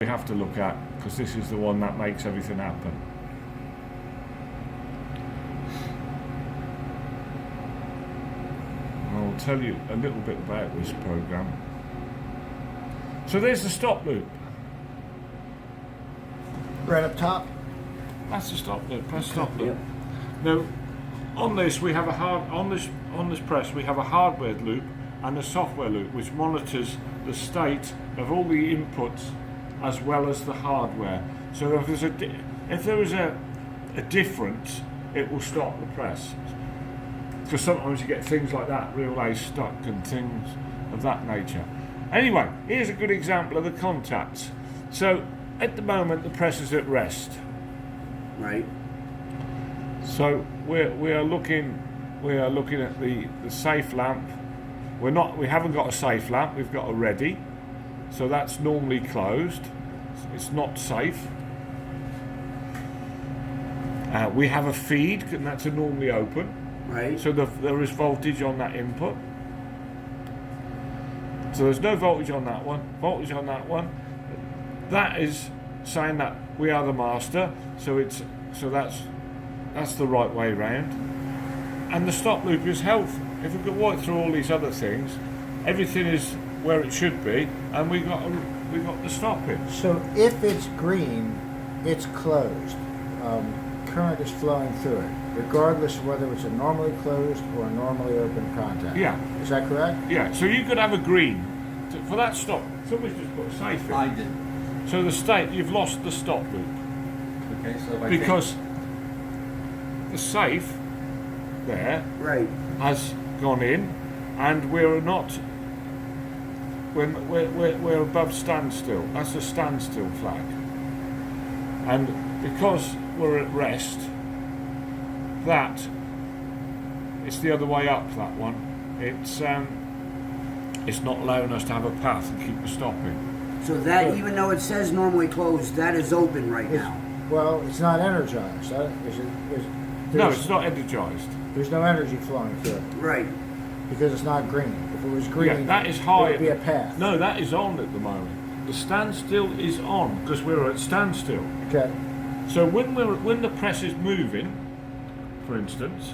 we have to look at, because this is the one that makes everything happen. I'll tell you a little bit about this program. So there's the stop loop. Right up top. That's the stop loop. Press stop loop. Now, on this we have on this press we have a hardware loop and a software loop, which monitors the state of all the inputs as well as the hardware. So if there is a difference, it will stop the press. Because sometimes you get things like that, relays stuck and things of that nature. Anyway, here's a good example of the contacts. So at the moment the press is at rest. Right. So we are looking at the safe lamp. We haven't got a safe lamp, we've got a ready. So that's normally closed. It's not safe. We have a feed, and that's a normally open. Right. So there is voltage on that input. So there's no voltage on that one. Voltage on that one. That is saying that we are the master. So that's the right way round. And the stop loop is health. If we could work through all these other things, everything is where it should be, and we got the stopping. So if it's green, it's closed. Current is flowing through it, regardless of whether it's a normally closed or a normally open contact. Yeah. Is that correct? Yeah. So you could have a green for that stop. Somebody's just put a safe in. I did. So you've lost the stop loop Okay, so if I because the safe there Right. has gone in, and we're not. We're above standstill. That's a standstill flag. And because we're at rest, it's the other way up. That one, it's not allowing us to have a path and keep the stopping. So that, even though it says normally closed, that is open right now. Well, it's not energized. No, it's not energized. There's no energy flowing through it Right. because it's not green. If it was green, Yeah, that is high. it would be a path. No, that is on at the moment. The standstill is on because we're at standstill. Okay. So when the press is moving, for instance,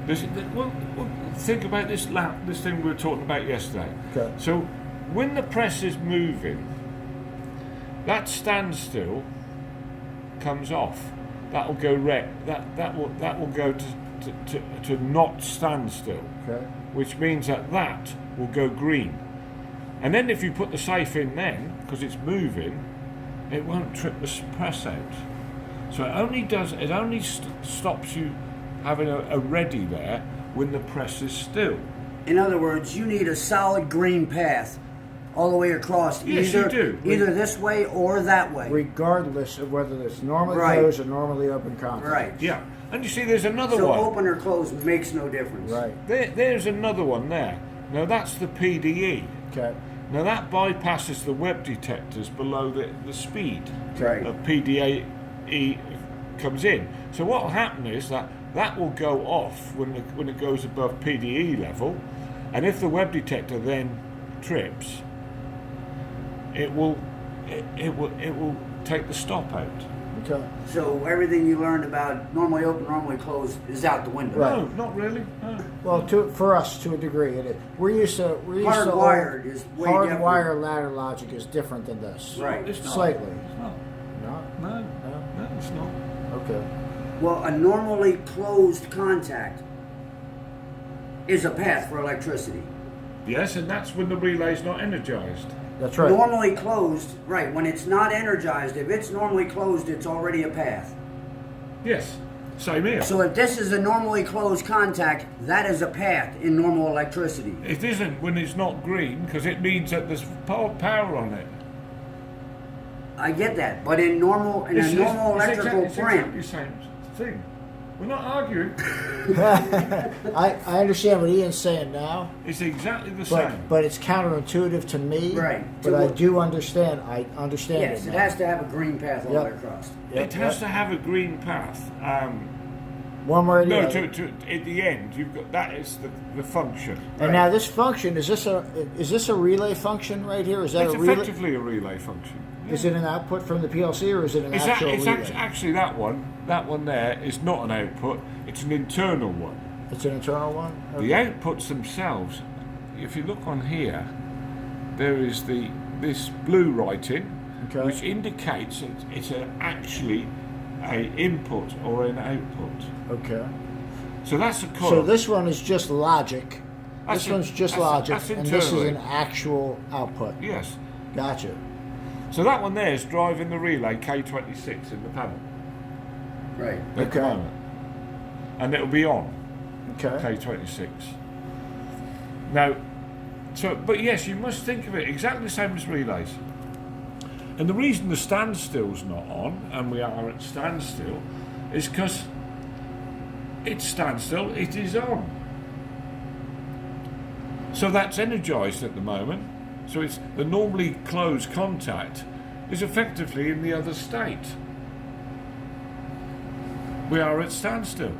think about this thing we were talking about yesterday. Okay. So when the press is moving, that standstill comes off. That will go red. That will go to not standstill, Okay. which means that will go green. And then if you put the safe in then, because it's moving, it won't trip the press out. So it only stops you having a ready there when the press is still. In other words, you need a solid green path all the way across. Yes, you do. Either this way or that way. Regardless of whether it's normally Right. closed or normally open contact. Right. Yeah. And you see there's another So one. open or closed makes no difference. Right. There's another one there. Now that's the PDE. Okay. Now that bypasses the web detectors below the speed Right. of PDE comes in. So what will happen is that will go off when it goes above PDE level, and if the web detector then trips, it will take the stop out. Okay. So everything you learned about normally open, normally closed is out the window. Right. No, not really. No. Well, for us, to a degree, it is. We're used to Hardwired is way hardwire ladder logic is different than this. Right. It's not. Slightly. It's not. No. No, it's not. Okay. Well, a normally closed contact is a path for electricity. Yes, and that's when the relay's not energized. That's right. Normally closed, right, when it's not energized, if it's normally closed, it's already a path. Yes, same here. So if this is a normally closed contact, that is a path in normal electricity. It isn't when it's not green because it means that there's power on it. I get that, but in a normal electrical it's exactly plant, the same thing. We're not arguing. I understand what Ian's saying now, It's exactly the same. but it's counterintuitive to me. Right. But I do understand. I understand yes, it it now. has to have a green path all the way across. Yep, It has yep. to have a green path. One way or the No, other. at the end, you've got that is the function. And now this function is this a relay function right here? Is that It's a relay? effectively a relay function. Is it an output from the PLC or is it an It's actual relay? actually that one. That one there is not an output. It's an internal one. It's an internal one. The outputs themselves, if you look on here, there is this blue writing, Okay. which indicates it's actually a input or an output. Okay. So that's a So this one is just logic. That's This one's just that's- logic, that's and this is internally. an actual output. Yes. Gotcha. So that one there is driving the relay K26 in the panel Right. at the Okay. moment, and it'll be on Okay. K26. Now, but yes, you must think of it exactly the same as relays. And the reason the standstill's not on, and we are at standstill, is because it's standstill, it is on. So that's energized at the moment. So it's the normally closed contact is effectively in the other state. We are at standstill.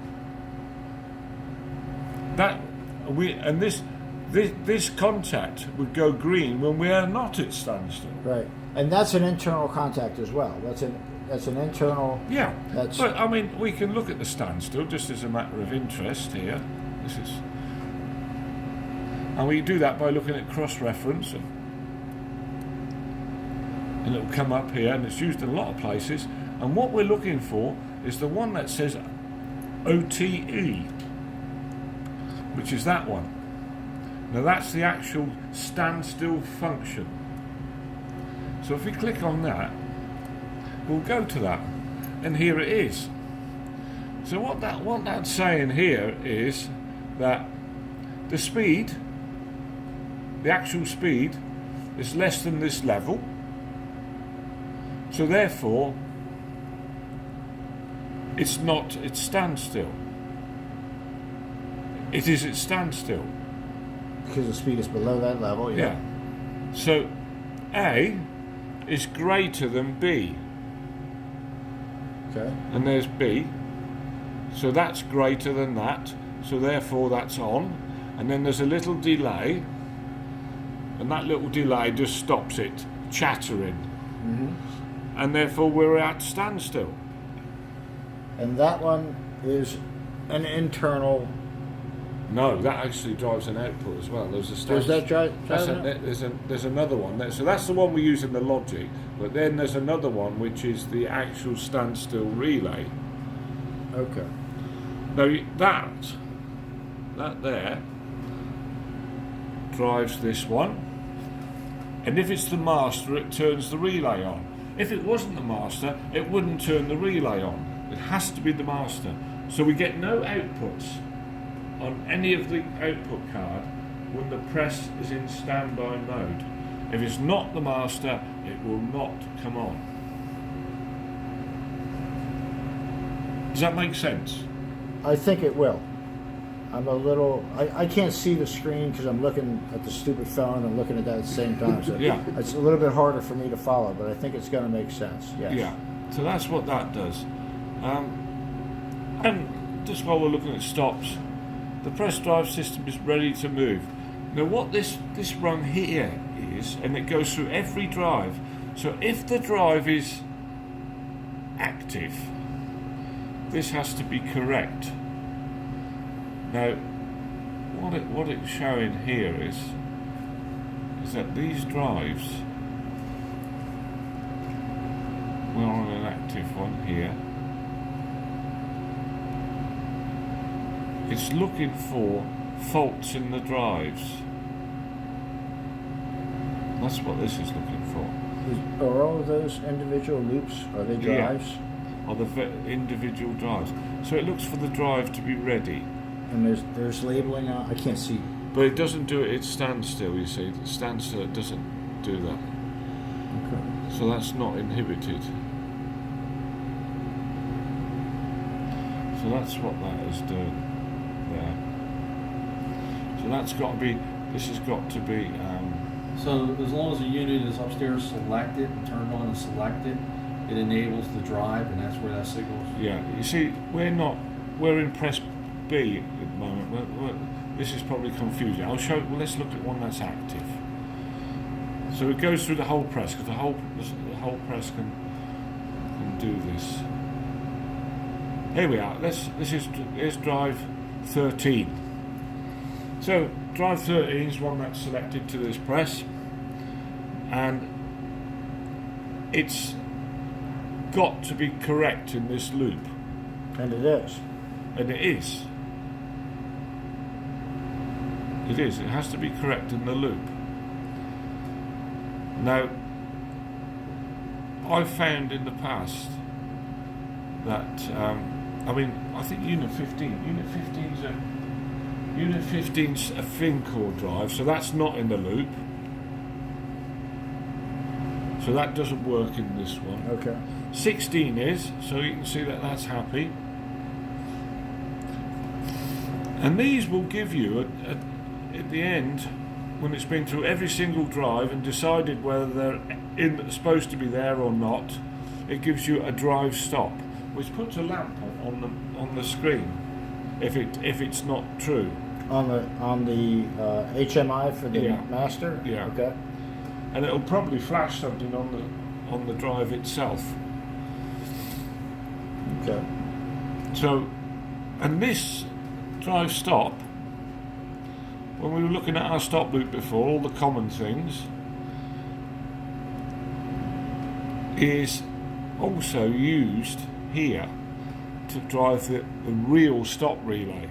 This contact would go green when we are not at standstill. Right. And that's an internal contact as well. That's an internal. Yeah, That's- but I mean, we can look at the standstill just as a matter of interest here. And we do that by looking at cross-reference, and it'll come up here, and it's used in a lot of places. And what we're looking for is the one that says OTE, which is that one. Now that's the actual standstill function. So if we click on that, we'll go to that, and here it is. So what that's saying here is that the speed, the actual speed, is less than this level. So therefore, it's standstill. It is at standstill. Because the speed is below that level. Yeah. So A is greater than B. Okay. And there's B, so that's greater than that, so therefore that's on, and then there's a little delay, and that little delay just stops it chattering, and therefore we're at standstill. And that one is an internal. No, that actually drives an output as well. There's a Does that drive? there's another one there. So that's the one we use in the logic, but then there's another one which is the actual standstill relay. Okay. Now that there drives this one, and if it's the master, it turns the relay on. If it wasn't the master, it wouldn't turn the relay on. It has to be the master. So we get no outputs on any of the output card when the press is in standby mode. If it's not the master, it will not come on. Does that make sense? I think it will. I'm a little. I can't see the screen because I'm looking at the stupid phone and looking at that at the same time. So Yeah. it's a little bit harder for me to follow, but I think it's going to make sense. Yes. Yeah, so that's what that does. And just while we're looking at stops, the press drive system is ready to move. Now what this run here is, and it goes through every drive, so if the drive is active, this has to be correct. Now what it's showing here is that these drives, we're on an active one here. It's looking for faults in the drives. That's what this is looking for. Are all of those individual loops? Are they Yeah. drives? Are the individual drives. So it looks for the drive to be ready. And there's labeling on. I can't see. But it doesn't do it at standstill, you see. At standstill it doesn't do that. Okay. So that's not inhibited. So that's what that is doing there. So that's got to be, this has got to be, So as long as the unit is upstairs selected and turned on and selected, it enables the drive, and that's where that signal is. yeah, you see, we're not we're in press B at the moment. This is probably confusing. I'll show. Well, let's look at one that's active. So it goes through the whole press because the whole press can do this. Here we are. Here's drive 13. So drive 13 is one that's selected to this press, and it's got to be correct in this loop, And it is. and it is. It is. It has to be correct in the loop. Now, I've found in the past that I think Unit 15's a thin core drive, so that's not in the loop. So that doesn't work in this one. Okay. 16 is, so you can see that that's happy. And these will give you, at the end, when it's been through every single drive and decided whether they're supposed to be there or not, it gives you a drive stop, which puts a lamp on the screen if it's not true. On the HMI for the Yeah. master. Yeah. Okay. And it'll probably flash something on the drive itself. Okay. So, and this drive stop, when we were looking at our stop loop before, all the common things, is also used here to drive the real stop relay.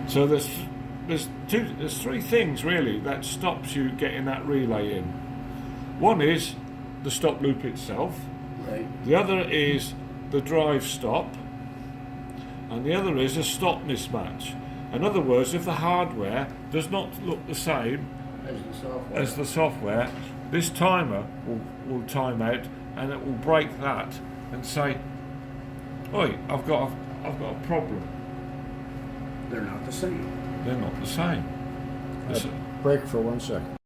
So there's three things really that stops you getting that relay in. One is the stop loop itself. Right. The other is the drive stop, and the other is a stop mismatch. In other words, if the hardware does not look the same as the software, this timer will time out, and it will break that and say, "Oi, I've got a problem." They're not the same. They're not the same. It's- Break for 1 second.